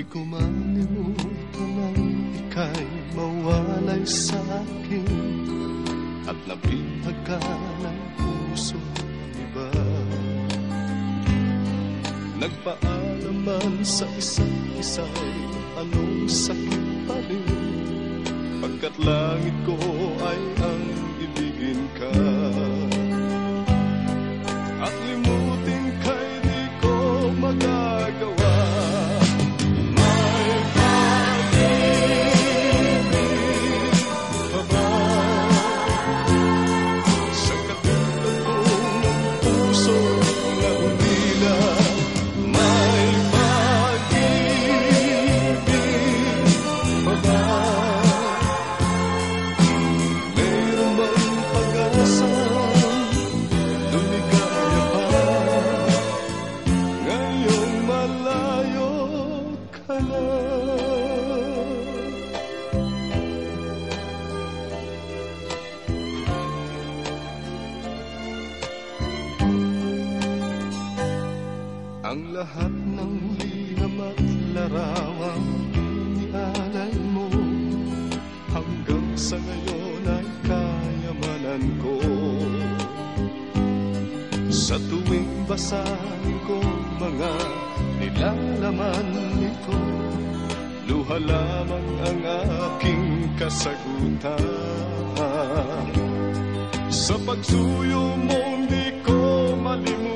Di ko manimutan ang ika'y mawalay sa akin at nabihag ka ng puso ng iba. Nagpaalaman sa isa't isa'y anong sakit pa rin, pagkat langit ko ay ang ibigin ka. At limutin ka'y di ko magagawa. May pag-ibig pa ba sa katulad kong puso na ulila? May pag-ibig pa ba? Mayroon bang pag-asa? Lumigaya pa ngayong malayo ka na. Ang lahat ng liham at larawang inialay mo hanggang sa ngayon ay kayamanan ko. Sa tuwing basahin ko mga nilalaman nito, luha lamang ang aking kasagutan. Sa pagsuyo mo di ko malimutan